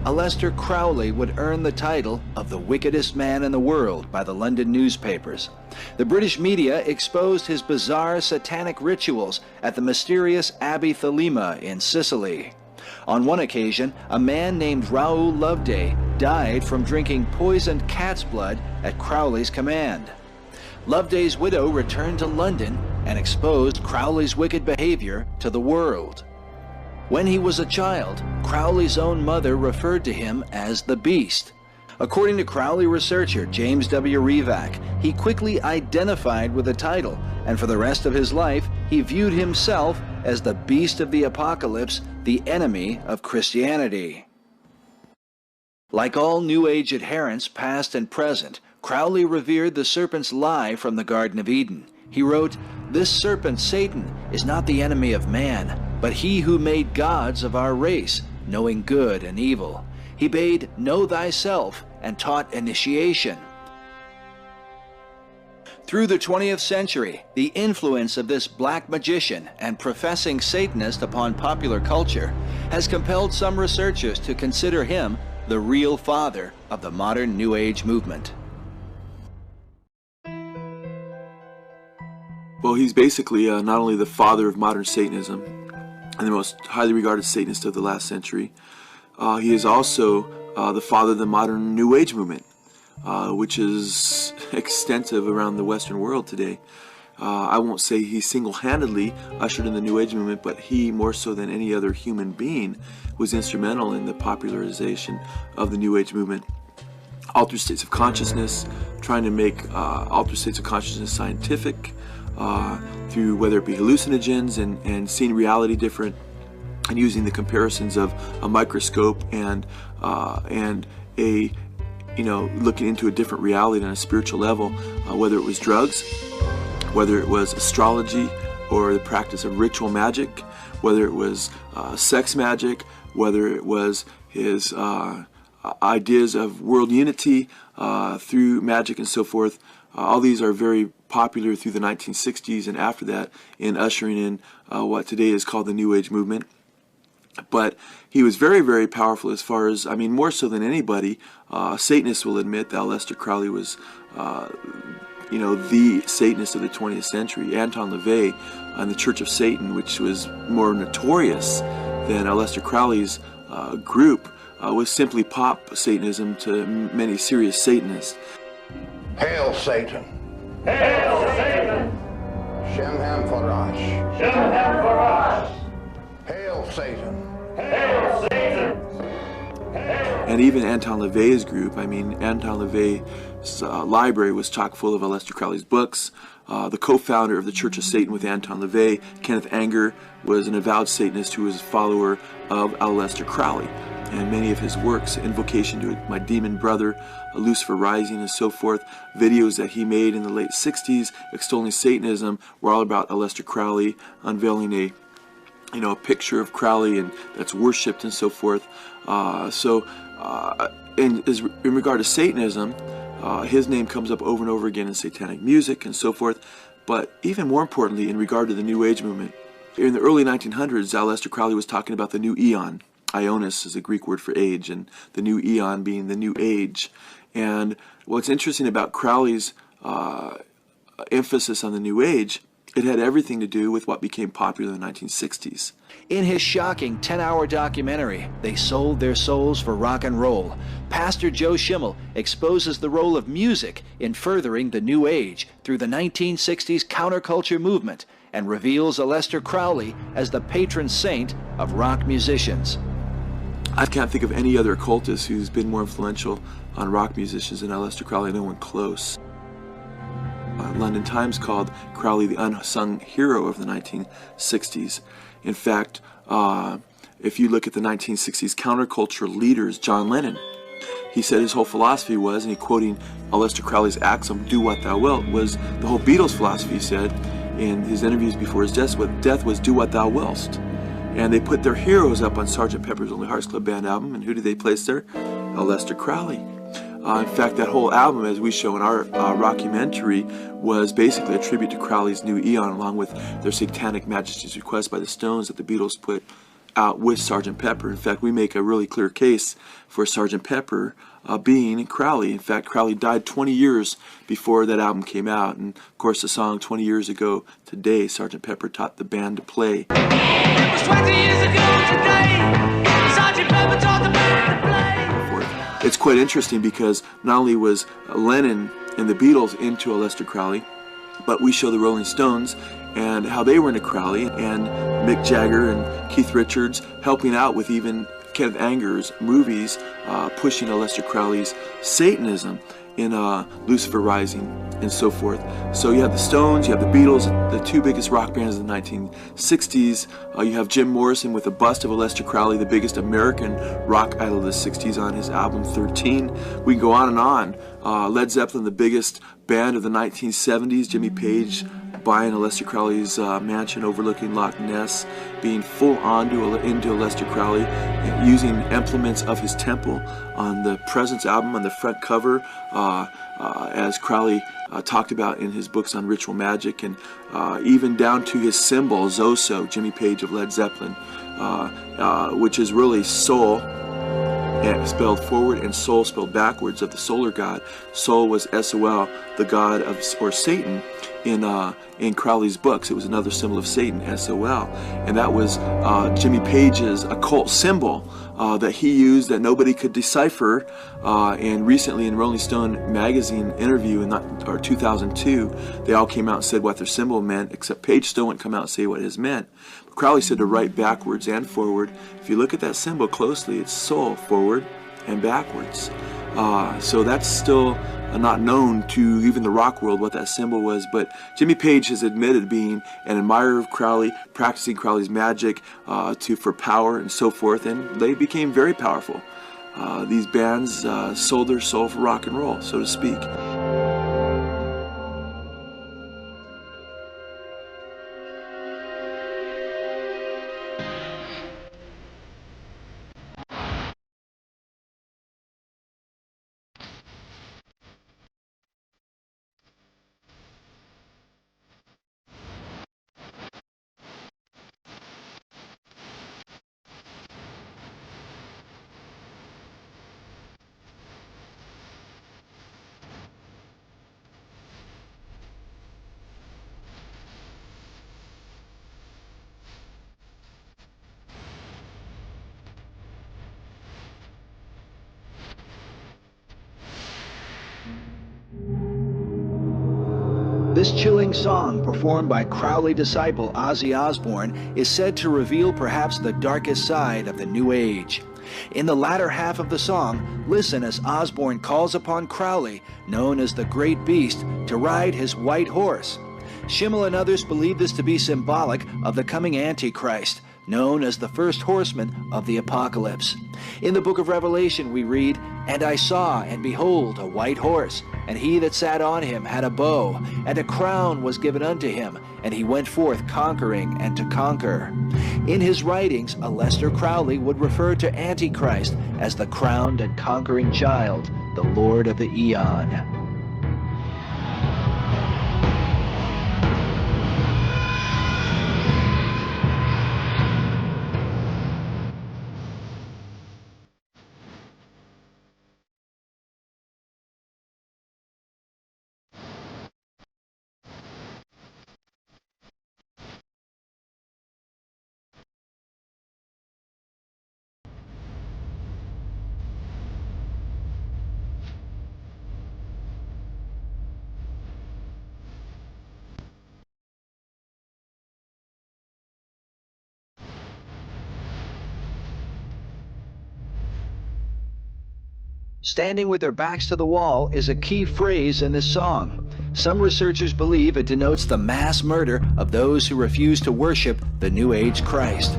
Aleister Crowley would earn the title of the wickedest man in the world by the London newspapers. The British media exposed his bizarre satanic rituals at the mysterious Abbey Thelema in Sicily. On one occasion, a man named Raoul Loveday died from drinking poisoned cat's blood at Crowley's command. Loveday's widow returned to London and exposed Crowley's wicked behavior to the world. When he was a child, Crowley's own mother referred to him as the Beast. According to Crowley researcher James W. Revac, he quickly identified with the title, and for the rest of his life, he viewed himself as the Beast of the Apocalypse, the enemy of Christianity. Like all New Age adherents, past and present, Crowley revered the serpent's lie from the Garden of Eden. He wrote, "This serpent, Satan, is not the enemy of man, but he who made gods of our race, knowing good and evil. He bade know thyself and taught initiation." Through the 20th century, the influence of this black magician and professing Satanist upon popular culture has compelled some researchers to consider him the real father of the modern New Age movement. Well, he's basically not only the father of modern Satanism and the most highly regarded Satanist of the last century, he is also the father of the modern New Age movement, which is extensive around the Western world today. I won't say he single-handedly ushered in the New Age movement, but he, more so than any other human being, was instrumental in the popularization of the New Age movement. Altered states of consciousness, trying to make altered states of consciousness scientific, through whether it be hallucinogens and seeing reality different, and using the comparisons of a microscope and a looking into a different reality on a spiritual level, whether it was drugs, whether it was astrology or the practice of ritual magic, whether it was sex magic, whether it was his ideas of world unity through magic and so forth. All these are very popular through the 1960s and after that in ushering in what today is called the New Age movement. But he was very, very powerful as far as, more so than anybody. Satanists will admit that Aleister Crowley was, the Satanist of the 20th century. Anton LaVey and the Church of Satan, which was more notorious than Aleister Crowley's group, was simply pop Satanism to many serious Satanists. Hail Satan! Hail Satan! Shem Farash! Shem Farash! Hail Satan! Hail Satan! And even Anton LaVey's group, Anton LaVey's library was chock full of Aleister Crowley's books. The co-founder of the Church of Satan with Anton LaVey, Kenneth Anger, was an avowed Satanist who was a follower of Aleister Crowley. And many of his works, Invocation to My Demon Brother, Lucifer Rising, and so forth, videos that he made in the late 60s extolling Satanism, were all about Aleister Crowley, unveiling a picture of Crowley and that's worshipped and so forth. In regard to Satanism, his name comes up over and over again in satanic music and so forth. But even more importantly, in regard to the New Age movement, in the early 1900s, Aleister Crowley was talking about the new eon. Ionis is a Greek word for age, and the new eon being the new age. And what's interesting about Crowley's emphasis on the new age, it had everything to do with what became popular in the 1960s. In his shocking 10-hour documentary, They Sold Their Souls for Rock and Roll, Pastor Joe Schimmel exposes the role of music in furthering the New Age through the 1960s counterculture movement and reveals Aleister Crowley as the patron saint of rock musicians. I can't think of any other occultist who's been more influential on rock musicians than Aleister Crowley, no one close. London Times called Crowley the unsung hero of the 1960s. In fact, if you look at the 1960s counterculture leaders, John Lennon, he said his whole philosophy was, and he quoting Aleister Crowley's axiom, "Do what thou wilt," was the whole Beatles philosophy, he said in his interviews before his death was "Do what thou willst." And they put their heroes up on Sgt. Pepper's Lonely Hearts Club Band album, and who did they place there? Aleister Crowley. In fact, that whole album, as we show in our rockumentary, was basically a tribute to Crowley's New Eon, along with their Satanic Majesty's Request by the Stones that the Beatles put out with Sgt. Pepper. In fact, we make a really clear case for Sgt. Pepper being Crowley. In fact, Crowley died 20 years before that album came out. And of course, the song 20 years ago today, Sgt. Pepper taught the band to play. It was 20 years ago today, Sgt. Pepper taught the band to play. It's quite interesting because not only was Lennon and the Beatles into Aleister Crowley, but we show the Rolling Stones and how they were into Crowley, and Mick Jagger and Keith Richards helping out with even Kenneth Anger's movies, pushing Aleister Crowley's Satanism in Lucifer Rising and so forth. So you have the Stones, you have the Beatles, the two biggest rock bands of the 1960s. You have Jim Morrison with a bust of Aleister Crowley, the biggest American rock idol of the 60s, on his album 13. We can go on and on. Led Zeppelin, the biggest band of the 1970s. Jimmy Page buying Aleister Crowley's mansion overlooking Loch Ness, being full on into Aleister Crowley, using implements of his temple on the Presence album on the front cover, as Crowley talked about in his books on ritual magic, and even down to his symbol, Zoso, Jimmy Page of Led Zeppelin, which is really soul spelled forward and soul spelled backwards of the solar god. Soul was S-O-L, the god of, or Satan, in Crowley's books. It was another symbol of Satan, S-O-L, and that was Jimmy Page's occult symbol that he used that nobody could decipher. And recently in Rolling Stone magazine interview in 2002, they all came out and said what their symbol meant, except Page still wouldn't come out and say what his meant. Crowley said to write backwards and forward. If you look at that symbol closely, it's soul forward and backwards. So that's still not known to even the rock world what that symbol was, but Jimmy Page has admitted being an admirer of Crowley, practicing Crowley's magic for power and so forth, and they became very powerful. These bands sold their soul for rock and roll, so to speak. This chilling song, performed by Crowley disciple Ozzy Osbourne, is said to reveal perhaps the darkest side of the New Age. In the latter half of the song, listen as Osbourne calls upon Crowley, known as the Great Beast, to ride his white horse. Schimmel and others believe this to be symbolic of the coming Antichrist, known as the first horseman of the apocalypse. In the book of Revelation we read, "And I saw, and behold, a white horse, and he that sat on him had a bow, and a crown was given unto him, and he went forth conquering and to conquer." In his writings, Aleister Crowley would refer to Antichrist as the crowned and conquering child, the Lord of the Eon. Standing with their backs to the wall is a key phrase in this song. Some researchers believe it denotes the mass murder of those who refuse to worship the New Age Christ.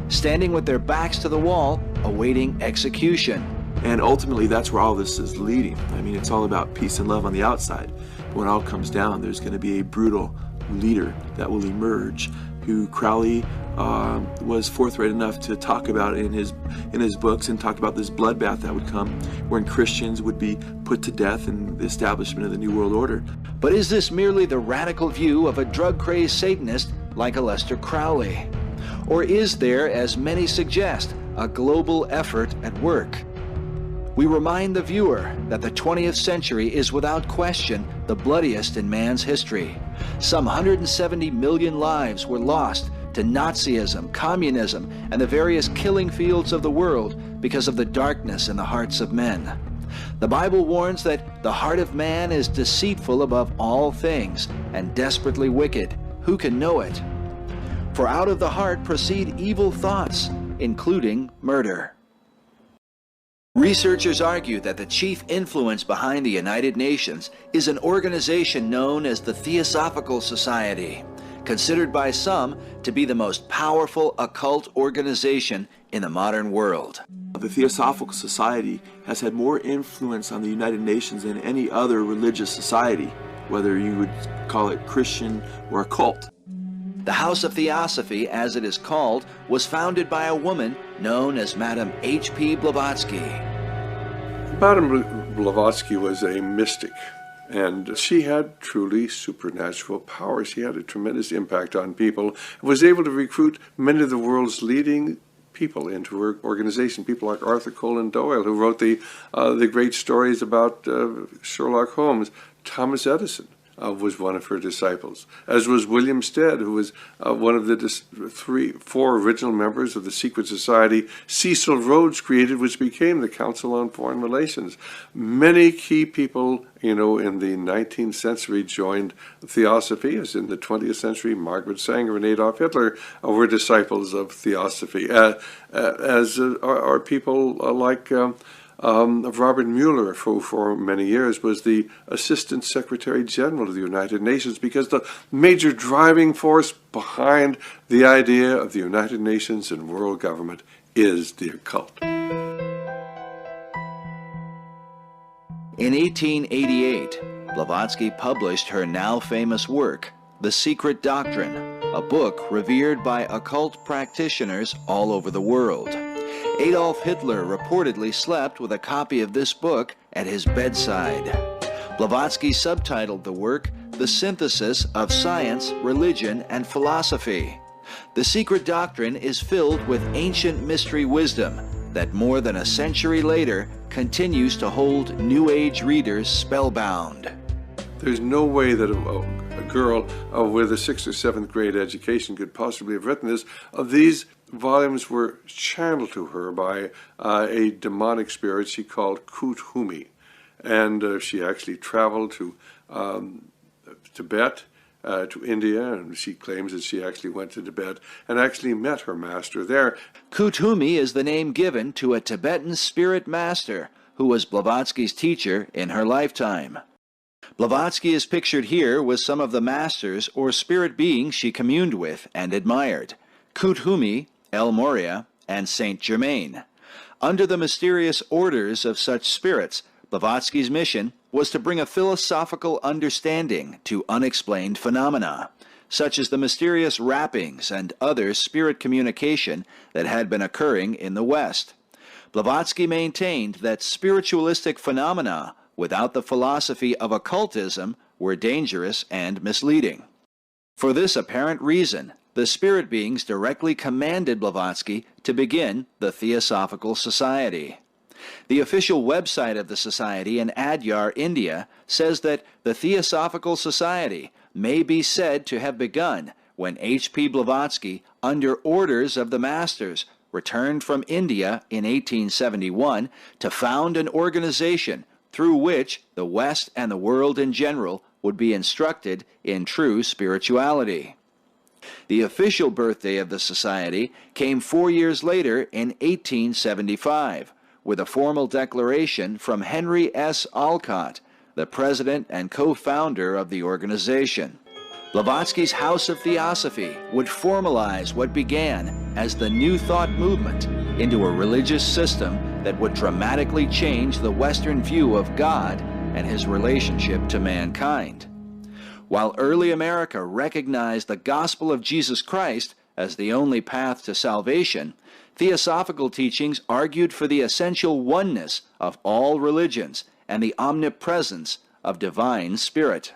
Standing with their backs to the wall, awaiting execution. And ultimately, that's where all this is leading. I mean, it's all about peace and love on the outside. But when it all comes down, there's going to be a brutal leader that will emerge, who Crowley was forthright enough to talk about in his books, and talk about this bloodbath that would come, when Christians would be put to death in the establishment of the New World Order. But is this merely the radical view of a drug-crazed Satanist like Aleister Crowley? Or is there, as many suggest, a global effort at work? We remind the viewer that the 20th century is without question the bloodiest in man's history. Some 170 million lives were lost to Nazism, communism, and the various killing fields of the world because of the darkness in the hearts of men. The Bible warns that the heart of man is deceitful above all things and desperately wicked. Who can know it? For out of the heart proceed evil thoughts, including murder. Researchers argue that the chief influence behind the United Nations is an organization known as the Theosophical Society, considered by some to be the most powerful occult organization in the modern world. The Theosophical Society has had more influence on the United Nations than any other religious society, whether you would call it Christian or occult. The House of Theosophy, as it is called, was founded by a woman known as Madame H.P. Blavatsky. Madame Blavatsky was a mystic, and she had truly supernatural power. She had a tremendous impact on people and was able to recruit many of the world's leading people into her organization. People like Arthur Conan Doyle, who wrote the great stories about Sherlock Holmes. Thomas Edison was one of her disciples, as was William Stead, who was one of the four original members of the secret society Cecil Rhodes created, which became the Council on Foreign Relations. Many key people, in the 19th century joined Theosophy, as in the 20th century, Margaret Sanger and Adolf Hitler were disciples of Theosophy, as are people like of Robert Mueller, who for many years was the Assistant Secretary General of the United Nations, because the major driving force behind the idea of the United Nations and world government is the occult. In 1888, Blavatsky published her now famous work, The Secret Doctrine, a book revered by occult practitioners all over the world. Adolf Hitler reportedly slept with a copy of this book at his bedside. Blavatsky subtitled the work, The Synthesis of Science, Religion, and Philosophy. The Secret Doctrine is filled with ancient mystery wisdom that more than a century later continues to hold New Age readers spellbound. There's no way that a girl with a 6th or 7th grade education could possibly have written this. These volumes were channeled to her by a demonic spirit she called Kuthumi, and she actually traveled to Tibet, to India, and she claims that she actually went to Tibet and actually met her master there. Kuthumi is the name given to a Tibetan spirit master who was Blavatsky's teacher in her lifetime. Blavatsky is pictured here with some of the masters or spirit beings she communed with and admired: Kuthumi, El Morya, and Saint Germain. Under the mysterious orders of such spirits, Blavatsky's mission was to bring a philosophical understanding to unexplained phenomena, such as the mysterious rappings and other spirit communication that had been occurring in the West. Blavatsky maintained that spiritualistic phenomena without the philosophy of occultism were dangerous and misleading. For this apparent reason, the spirit beings directly commanded Blavatsky to begin the Theosophical Society. The official website of the society in Adyar, India, says that the Theosophical Society may be said to have begun when H.P. Blavatsky, under orders of the masters, returned from India in 1871 to found an organization through which the West and the world in general would be instructed in true spirituality. The official birthday of the society came 4 years later in 1875, with a formal declaration from Henry S. Alcott, the president and co-founder of the organization. Blavatsky's House of Theosophy would formalize what began as the New Thought movement into a religious system that would dramatically change the Western view of God and his relationship to mankind. While early America recognized the gospel of Jesus Christ as the only path to salvation, theosophical teachings argued for the essential oneness of all religions and the omnipresence of divine spirit.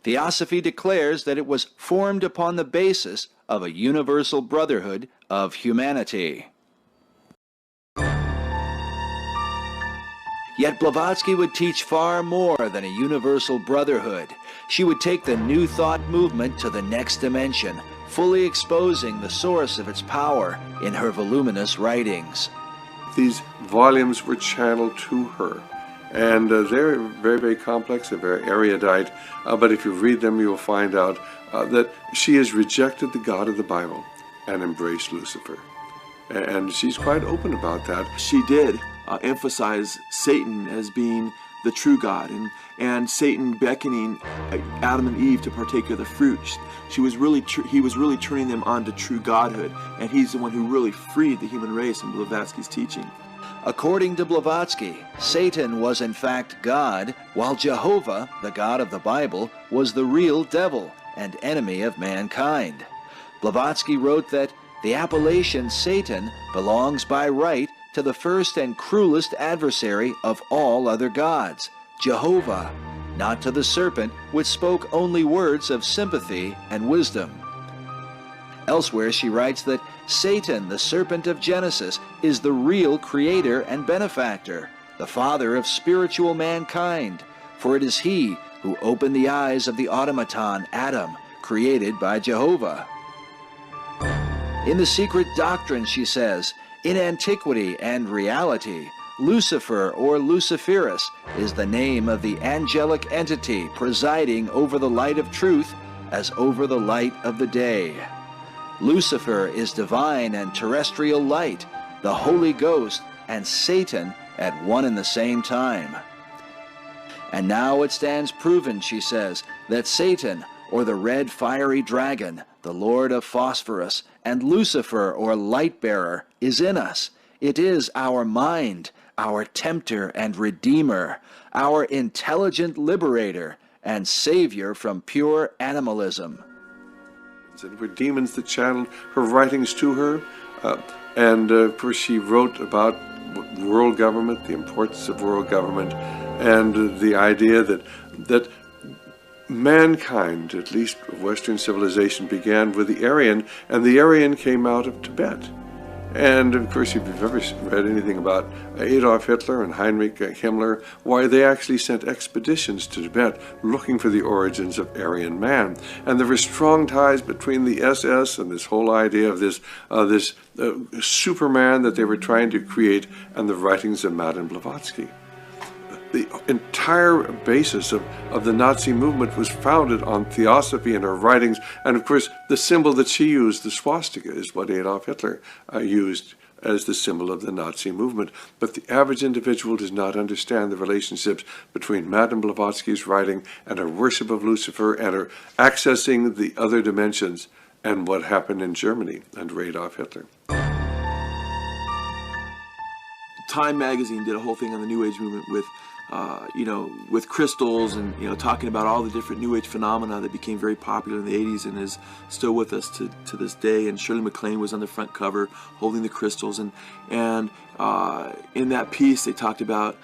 Theosophy declares that it was formed upon the basis of a universal brotherhood of humanity. Yet Blavatsky would teach far more than a universal brotherhood. She would take the New Thought movement to the next dimension, fully exposing the source of its power in her voluminous writings. These volumes were channeled to her, and they're very, very complex, they're very erudite, but if you read them, you will find out that she has rejected the God of the Bible and embraced Lucifer. And she's quite open about that. She did emphasize Satan as being the true God, and Satan beckoning Adam and Eve to partake of the fruit. He was really turning them on to true godhood, and he's the one who really freed the human race in Blavatsky's teaching. According to Blavatsky, Satan was in fact God, while Jehovah, the God of the Bible, was the real devil and enemy of mankind. Blavatsky wrote that the appellation Satan belongs by right to the first and cruelest adversary of all other gods, Jehovah, not to the serpent which spoke only words of sympathy and wisdom. Elsewhere she writes that Satan, the serpent of Genesis, is the real creator and benefactor, the father of spiritual mankind, for it is he who opened the eyes of the automaton Adam, created by Jehovah. In the secret doctrine, she says, in antiquity and reality, Lucifer or Luciferus is the name of the angelic entity presiding over the light of truth as over the light of the day. Lucifer is divine and terrestrial light, the Holy Ghost and Satan at one and the same time. And now it stands proven, she says, that Satan, or the red fiery dragon, the lord of phosphorus, and Lucifer, or light-bearer, is in us. It is our mind, our tempter and redeemer, our intelligent liberator and savior from pure animalism. And were demons that channeled her writings to her, and of course she wrote about world government, the importance of world government, and the idea that mankind, at least Western civilization, began with the Aryan, and the Aryan came out of Tibet. And of course, if you've ever read anything about Adolf Hitler and Heinrich Himmler, why they actually sent expeditions to Tibet looking for the origins of Aryan man. And there were strong ties between the SS and this whole idea of this Superman that they were trying to create and the writings of Madame Blavatsky. The entire basis of the Nazi movement was founded on theosophy in her writings, and of course the symbol that she used, the swastika, is what Adolf Hitler used as the symbol of the Nazi movement. But the average individual does not understand the relationships between Madame Blavatsky's writing and her worship of Lucifer and her accessing the other dimensions and what happened in Germany under Adolf Hitler. Time magazine did a whole thing on the New Age movement with with crystals and, talking about all the different New Age phenomena that became very popular in the 80s and is still with us to this day. And Shirley MacLaine was on the front cover holding the crystals. And in that piece, they talked about,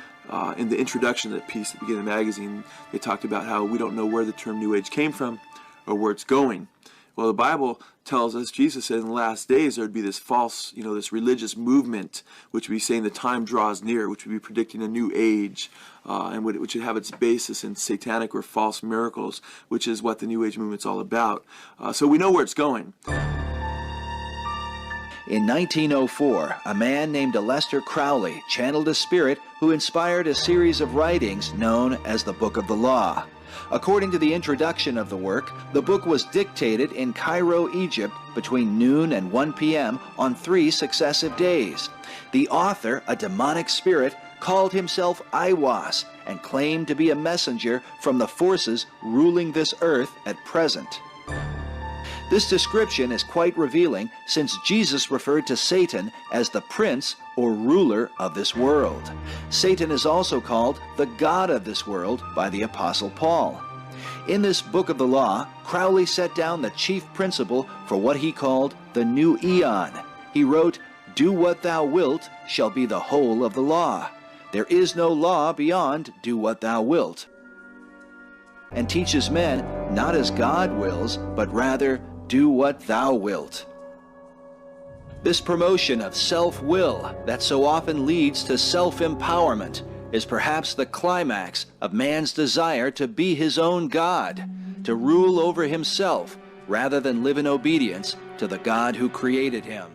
in the introduction to that piece at the beginning of the magazine, they talked about how we don't know where the term New Age came from or where it's going. Well, the Bible tells us, Jesus said in the last days there would be this false, this religious movement, which would be saying the time draws near, which would be predicting a new age, and which would have its basis in satanic or false miracles, which is what the New Age movement's all about. So we know where it's going. In 1904, a man named Aleister Crowley channeled a spirit who inspired a series of writings known as the Book of the Law. According to the introduction of the work, the book was dictated in Cairo, Egypt, between noon and 1 p.m. on 3 successive days. The author, a demonic spirit, called himself Aiwas and claimed to be a messenger from the forces ruling this earth at present. This description is quite revealing, since Jesus referred to Satan as the prince or ruler of this world. Satan is also called the god of this world by the Apostle Paul. In this Book of the Law, Crowley set down the chief principle for what he called the new eon. He wrote, "Do what thou wilt shall be the whole of the law. There is no law beyond do what thou wilt," and teaches men not as God wills, but rather do what thou wilt. This promotion of self-will that so often leads to self-empowerment is perhaps the climax of man's desire to be his own God, to rule over himself rather than live in obedience to the God who created him.